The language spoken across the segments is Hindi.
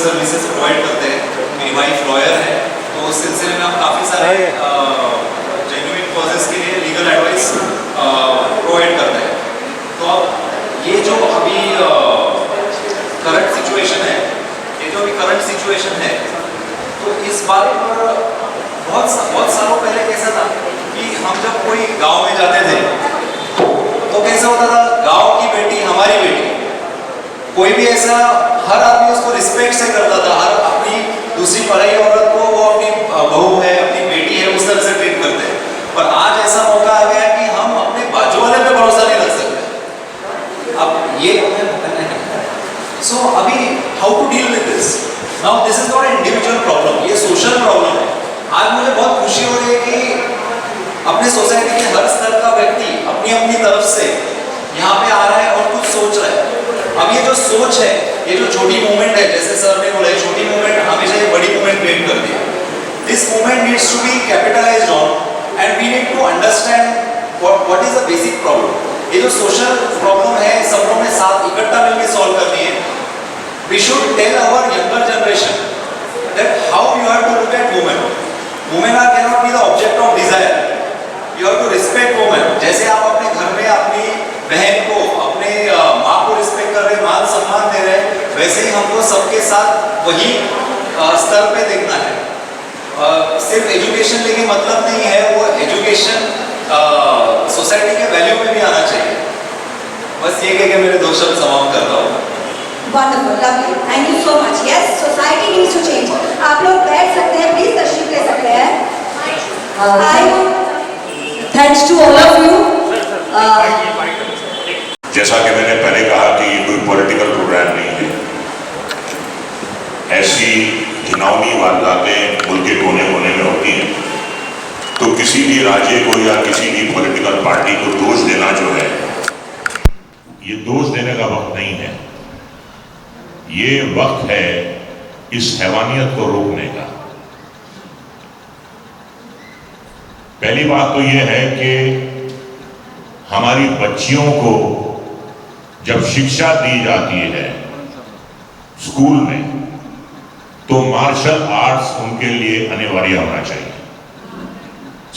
सर्विसेज प्रोवाइड करते हैं। मेरी वाइफ लॉयर है, तो उस सिलसिले में हम काफ़ी सारे जेन्युइन कॉजेज के लिए लीगल एडवाइस प्रोवाइड करते हैं। तो अब ये जो अभी करंट सिचुएशन है, तो इस बात पर बहुत सालों पहले कैसा था कि हम जब कोई गांव में जाते थे तो कैसा होता था, गांव की बेटी हमारी बेटी, कोई भी ऐसा, हर आदमी उसको रिस्पेक्ट से करता था। हर अपनी दूसरी पराई औरत को वो अपनी बहू है, अपनी बेटी है, उस तरह से ट्रीट करते हैं। पर आज ऐसा मौका आ गया कि हम अपने बाजू वाले पे भरोसा नहीं रख सकते। अब ये सो अभी how to deal with this now, this is not individual problem, ये सोशल प्रॉब्लम है। आज मुझे बहुत खुशी हो रही है कि अपने सोसाइटी के हर स्तर का व्यक्ति अपनी अपनी तरफ से यहाँ पे आ रहा है और कुछ सोच रहा है। अब ये जो सोच है, ये जो छोटी मूवमेंट है, जैसे सर ने बोला, छोटी मूवमेंट हमेशा एक बड़ी मूवमेंट क्रिएट कर दी। This movement needs to be capitalized on and we need to understand what is the basic problem. ये जो सोशल प्रॉब्लम है, सब लोगों ने साथ इकट्ठा मिलकर सॉल्व करनी है। We should tell our younger generation that how you have to look at women. Women cannot be the object of desire. You have to respect women. जैसे आप अपने घर में अपनी बहन को, अपने माँ को रिस्पेक्ट कर रहे, मान सम्मान दे रहे, वैसे ही हमको सबके साथ वही स्तर पे देखना है। सिर्फ एजुकेशन लेके मतलब नहीं है, वो एजुकेशन सोसाइटी के वैल्यू में भी आना चाहिए। बस ये कह के मेरे 2 शब्द समाप्त करता हूँ। Wonderful, lovely. Thank you so much. Yes, society needs to change. आप लोग बैठ सकते हैं, प्लीज तशरीफ ले सकते हैं। Thanks to all of you. जैसा कि मैंने पहले कहा कि ये कोई पॉलिटिकल प्रोग्राम नहीं है। ऐसी घिनौनी वारदातें मुल्क के कोने कोने में होती हैं, तो किसी भी राज्य को या किसी भी पॉलिटिकल पार्टी को दोष देना जो है, ये दोष देने का वक्त नहीं है। ये वक्त है इस हैवानियत को रोकने का। पहली बात तो यह है कि हमारी बच्चियों को जब शिक्षा दी जाती है स्कूल में, तो मार्शल आर्ट्स उनके लिए अनिवार्य होना चाहिए।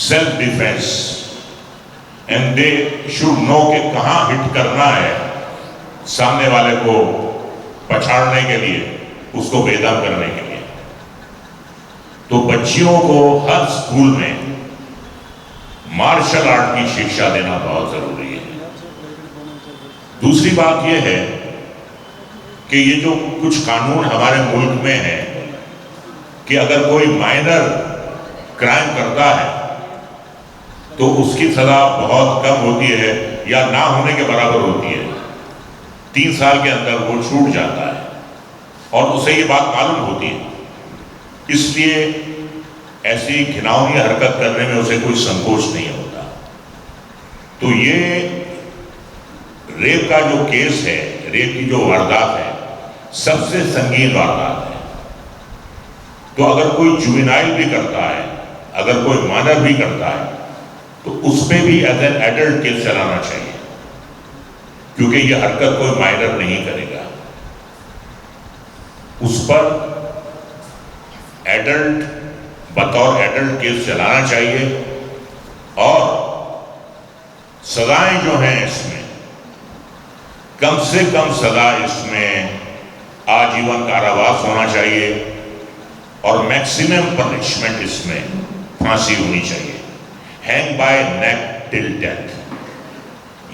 Self defence, and they should know कि कहां हिट करना है, सामने वाले को पछाड़ने के लिए, उसको बेदम करने के लिए। तो बच्चियों को हर स्कूल में मार्शल आर्ट की शिक्षा देना बहुत जरूरी है। दूसरी बात यह है कि ये जो कुछ कानून हमारे मुल्क में है कि अगर कोई माइनर क्राइम करता है तो उसकी सजा बहुत कम होती है या ना होने के बराबर होती है। 3 साल के अंदर वो छूट जाता है और उसे ये बात मालूम होती है, इसलिए ऐसी घिनौनी हरकत करने में उसे कोई संकोच नहीं होता। तो ये रेप का जो केस है, रेप की जो वारदात है, सबसे संगीन वारदात है। तो अगर कोई जुवेनाइल भी करता है, अगर कोई माइनर भी करता है, तो उस पर भी एज एन एडल्ट केस चलाना चाहिए, क्योंकि यह हरकत कोई माइनर नहीं करेगा। उस पर एडल्ट, बतौर एडल्ट केस चलाना चाहिए। और सजाएं जो हैं इसमें, कम से कम सजा इसमें आजीवन कारावास होना चाहिए और मैक्सिमम पनिशमेंट इसमें फांसी होनी चाहिए। हैंग बाय नेक टिल डेथ,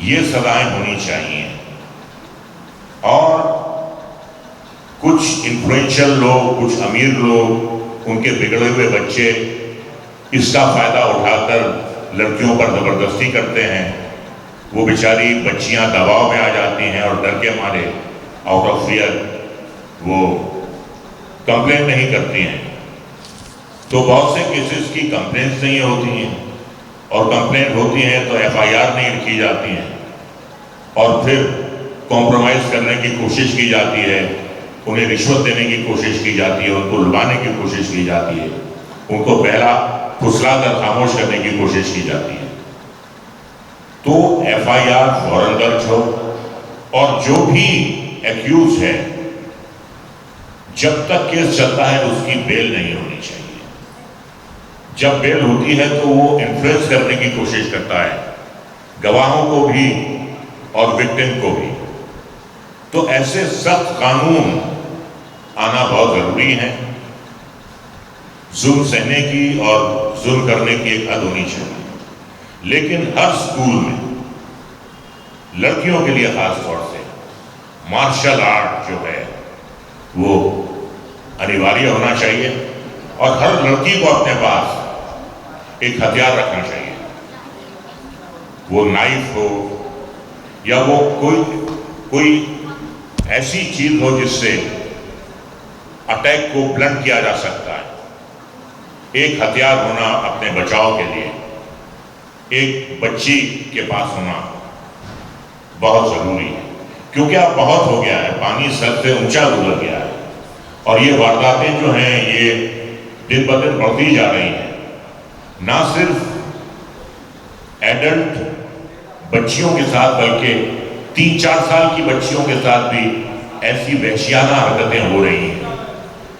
ये सजाएं होनी चाहिए। और कुछ इन्फ्लुएंशियल लोग, कुछ अमीर लोग, उनके बिगड़े हुए बच्चे इसका फायदा उठाकर लड़कियों पर जबरदस्ती करते हैं। वो बेचारी बच्चियां दबाव में आ जाती हैं और डर के मारे, आउट ऑफ फियर, वो कंप्लेन नहीं करती हैं। तो बहुत से केसेस की कंप्लेंट्स नहीं होती हैं, और कंप्लेंट होती हैं तो एफआईआर नहीं लिखी जाती हैं, और फिर कॉम्प्रोमाइज करने की कोशिश की जाती है, उन्हें रिश्वत देने की कोशिश की जाती है, उनको लुभाने की कोशिश की जाती है, उनको पहला फुसलाकर खामोश करने की कोशिश की जाती है। तो एफआईआर फौरन दर्ज हो और जो भी एक्यूज है, जब तक केस चलता है उसकी बेल नहीं होनी चाहिए। जब बेल होती है तो वो इन्फ्लुएंस करने की कोशिश करता है गवाहों को भी और विक्टिम को भी। तो ऐसे सख्त कानून आना बहुत जरूरी है। जुल्म सहने की और जुल्म करने की एक हद होनी चाहिए, लेकिन हर स्कूल में लड़कियों के लिए खास तौर से मार्शल आर्ट जो है वो अनिवार्य होना चाहिए और हर लड़की को अपने पास एक हथियार रखना चाहिए। वो नाइफ हो या वो कोई ऐसी चीज हो जिससे अटैक को ब्लंट किया जा सकता है। एक हथियार होना अपने बचाव के लिए, एक बच्ची के पास होना बहुत जरूरी है, क्योंकि अब बहुत हो गया है, पानी सर से ऊंचा गुजर गया है और ये वारदातें जो हैं ये दिन ब दिन बढ़ती जा रही हैं। ना सिर्फ एडल्ट बच्चियों के साथ बल्कि 3-4 साल की बच्चियों के साथ भी ऐसी वहशियाना हरकतें हो रही हैं।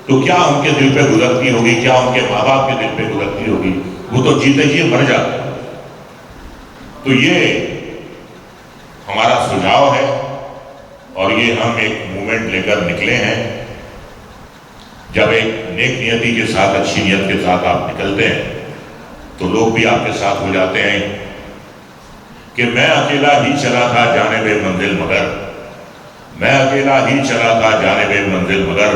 तो क्या उनके दिल पे गुजरती होगी, क्या उनके माँ बाप के दिल पे गुजरती होगी? वो तो जीते जी मर जाते हैं। तो ये हमारा सुझाव है और ये हम एक मूवमेंट लेकर निकले हैं। जब एक नेक नियति के साथ, अच्छी नियत के साथ आप निकलते हैं तो लोग भी आपके साथ हो जाते हैं कि मैं अकेला ही चला था जानिबे मंजिल मगर, मैं अकेला ही चला था जानिबे मंजिल मगर,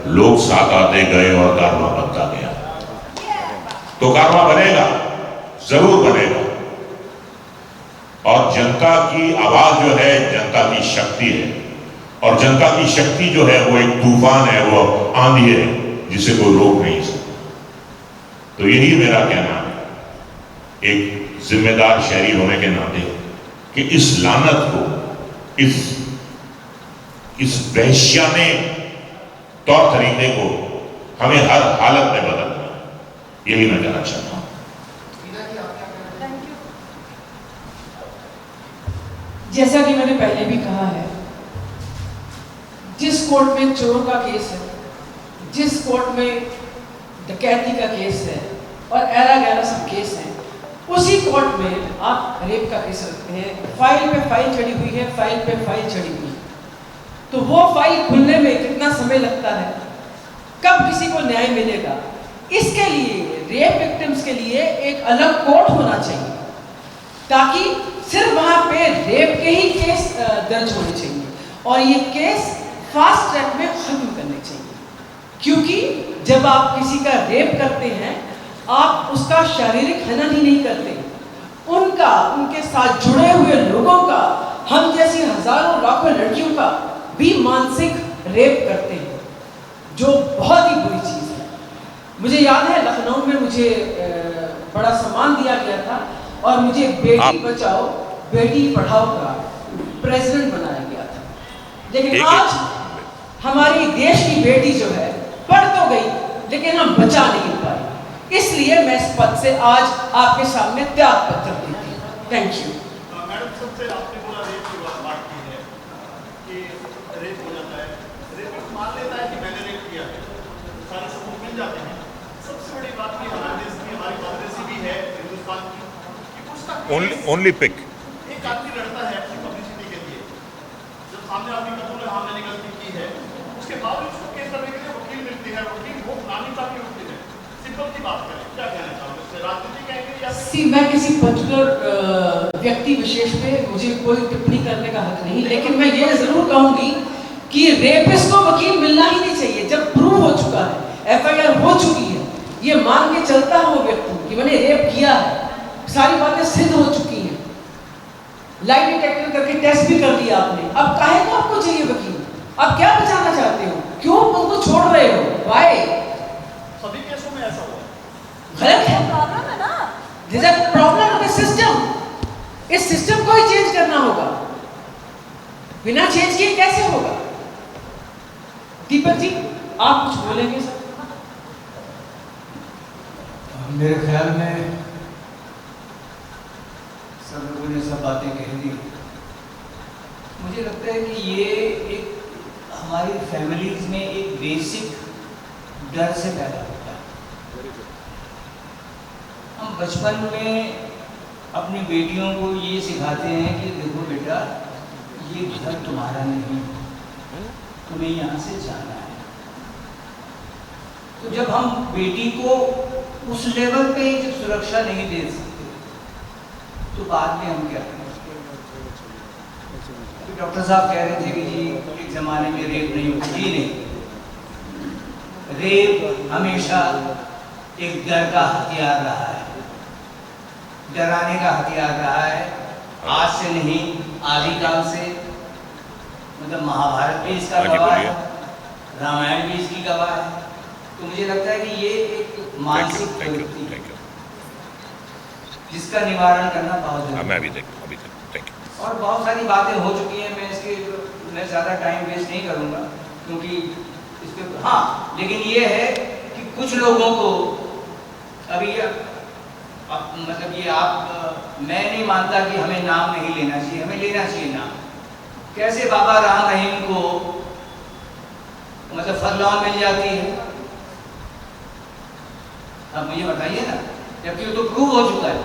लोग साथ आते गए और कारवां बनता गया। तो कारवां बनेगा, जरूर बनेगा। और जनता की आवाज जो है जनता की शक्ति है और जनता की शक्ति जो है वो एक तूफान है, वो आंधी है जिसे कोई रोक नहीं सकता। तो यही मेरा कहना है एक जिम्मेदार शहरी होने के नाते कि इस लानत को, इस वहशियाने तौर तरीके को हमें हर हालत में बदलना है। यही मैं कहना चाहता हूं। जैसा कि मैंने पहले भी कहा है, जिस कोर्ट में चोर का केस है, जिस कोर्ट में डकैती का केस है और ऐरा गैरा सब केस है, उसी कोर्ट में आप रेप का केस रखते हैं। फाइल पे फाइल चढ़ी हुई है, फाइल पे फाइल चढ़ी हुई है, तो वो फाइल खुलने में कितना समय लगता है, कब किसी को न्याय मिलेगा? इसके लिए रेप विक्टिम्स के लिए एक अलग कोर्ट होना चाहिए ताकि सिर्फ वहां पे रेप के ही केस दर्ज होने चाहिए और ये केस फास्ट ट्रैक में खत्म करने चाहिए। क्योंकि जब आप किसी का रेप करते हैं आप उसका शारीरिक हनन ही नहीं करते, उनके साथ जुड़े हुए लोगों का, हम जैसी हजारों लाखों लड़कियों का भी मानसिक रेप करते हैं, जो बहुत ही बुरी चीज है। मुझे याद है लखनऊ में मुझे बड़ा सम्मान दिया गया था और मुझे बेटी बचाओ बेटी पढ़ाओ का प्रेसिडेंट बनाया गया था। लेकिन आज हमारी देश की बेटी जो है पढ़ तो गई लेकिन हम बचा नहीं पाए, इसलिए मैं इस पद से आज आपके सामने त्याग पत्र देती हूँ। Thank you. मैडम, सबसे आपने बोला रेप की बात की है कि रेप हो जाता है, रेप मान लेता है कि मैंने रेप किया है, सारे सबूत मिल जाते हैं। सबसे बड़ी बात की हमारे देश की, हमारी पॉलिसी भी है हिंदुस्तान की कि उसका ओनली पिक एक आदमी लड़ता है अपनी पब्लिसिटी के लिए, जब सामने आदमी का बोले हाँ मैंने गलती की है, उसके बावजूद उसको केस करने के लिए वकील मिलती है, वकील वो नामी काफी वकील है। सिंपल की बात करें, क्या कहना चाहोगे? उससे राजनीति कहेंगे या मैं किसी पर्टिकुलर व्यक्ति विशेष पे मुझे कोई टिप्पणी करने का हक नहीं, लेकिन मैं ये जरूर कहूंगी कि रेपिस्ट को वकील मिलना ही नहीं चाहिए। जब प्रूव हो चुका है, FIR हो चुकी है, ये मान के चलता है वो व्यक्ति कि मैंने रेप किया है, सारी बातें सिद्ध हो चुकी हैं, लाई डिटेक्टर करके टेस्ट भी कर दिया आपने, अब काहे को आपको चाहिए वकील? आप क्या बचाना चाहते हो? क्यों उनको छोड़ रहे हो? वाई? सभी केसों में ऐसा हुआ गलत है, प्रॉब्लम है ना। This is problem of the system. इस सिस्टम को ही चेंज करना होगा, बिना चेंज किए कैसे होगा? दीपक जी आप कुछ बोलेंगे सर? मेरे ख्याल में सब लोगों ने सब बातें कह दी। मुझे लगता है कि ये एक हमारी फैमिलीज में एक बेसिक डर से पैदा होता है। हम बचपन में अपनी बेटियों को ये सिखाते हैं कि देखो बेटा, ये घर तुम्हारा नहीं, तुम्हें यहाँ से जाना है। तो जब हम बेटी को उस लेवल पे जब सुरक्षा नहीं दे सकते, तो बाद में हम क्या करें? तो डॉक्टर साहब कह रहे थे कि जी एक ज़माने में रेप नहीं होता। जी नहीं, रेप हमेशा एक डर का हथियार रहा है, डराने का हथियार रहा है। आज से नहीं, आदिकाल से, मतलब महाभारत भी इसका गवाह है, रामायण भी इसकी गवाह है। तो मुझे लगता है कि ये एक मानसिक प्रवृत्ति है जिसका निवारण करना बहुत जरूरी है। और बहुत सारी बातें हो चुकी हैं, मैं ज़्यादा टाइम वेस्ट नहीं करूँगा क्योंकि इस पर हाँ, लेकिन ये है कि कुछ लोगों को अभी मतलब ये मैं नहीं मानता कि हमें नाम नहीं लेना चाहिए, हमें लेना चाहिए नाम। कैसे बाबा राम रहीम को मतलब फरलौन मिल जाती है, अब मुझे बताइए ना, जबकि वो तो प्रूव हो चुका है,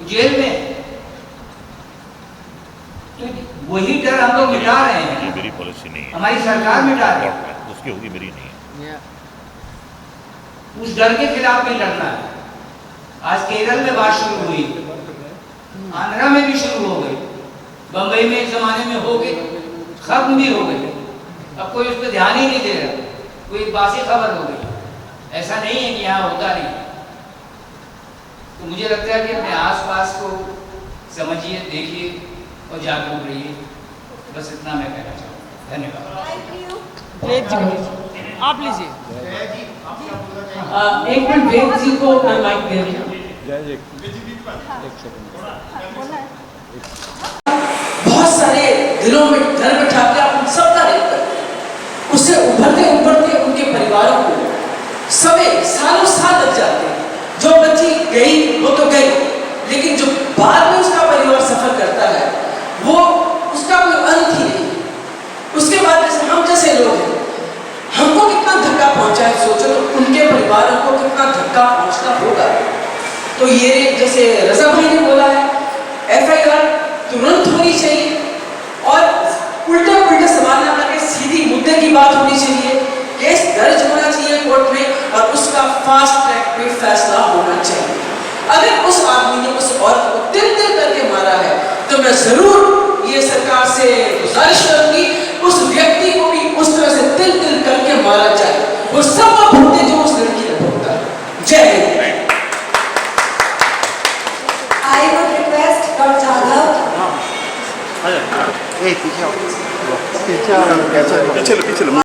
जेल में। तो वही डर हम लोग मिटा रहे हैं। ये मेरी पॉलिसी नहीं है, हमारी सरकार मिटा रही है। उसकी होगी, मेरी नहीं है। उस डर के खिलाफ भी लड़ना है। आज केरल में बात शुरू हुई, आंध्रा में भी शुरू हो गई, बंबई में एक जमाने में हो गई, खत्म भी हो गई। अब कोई उस पर ध्यान ही नहीं दे रहा, कोई बासी खबर हो गई। ऐसा नहीं है कि यहाँ होता नहीं। तो मुझे लगता है कि अपने आसपास को समझिए, देखिए और जागरूक रहिए। बस इतना मैं कहना चाहूँगा। धन्यवाद। आप लीजिए। एक मिनट, वेद जी को मैं माइक दे रही हूँ। बहुत सारे दिलों में डर बैठा के आप उन सबका देखते हैं, उससे उभरते उभरते उनके परिवारों को समय सालों साल लग जाते हैं। जो बच्ची गई वो तो गई, लेकिन जो बाद में उसका परिवार सफर करता है वो उसका कोई अंत ही नहीं। उसके बाद जैसे हम जैसे लोग हैं, हमको कितना धक्का पहुंचा है, सोचो तो उनके परिवारों को कितना धक्का पहुंचना होगा। तो ये जैसे रजा भाई ने बोला है, FIR तुरंत होनी चाहिए और उल्टे पुल्टे सवाल ना करके सीधी मुद्दे की बात होनी चाहिए। केस दर्ज होना चाहिए कोर्ट में और उसका फास्ट ट्रैक पे फैसला होना चाहिए। अगर उस आदमी ने उस औरत को तिल तिल करके मारा है तो मैं जरूर ये सरकार से गुजारिश करूंगी, उस व्यक्ति को भी उस तरह से तिल तिल करके मारा जाए। वो सब भुगते जो उस लड़की ने भुगता है। जय Hind. I would request Dr. Jadhav. पीछे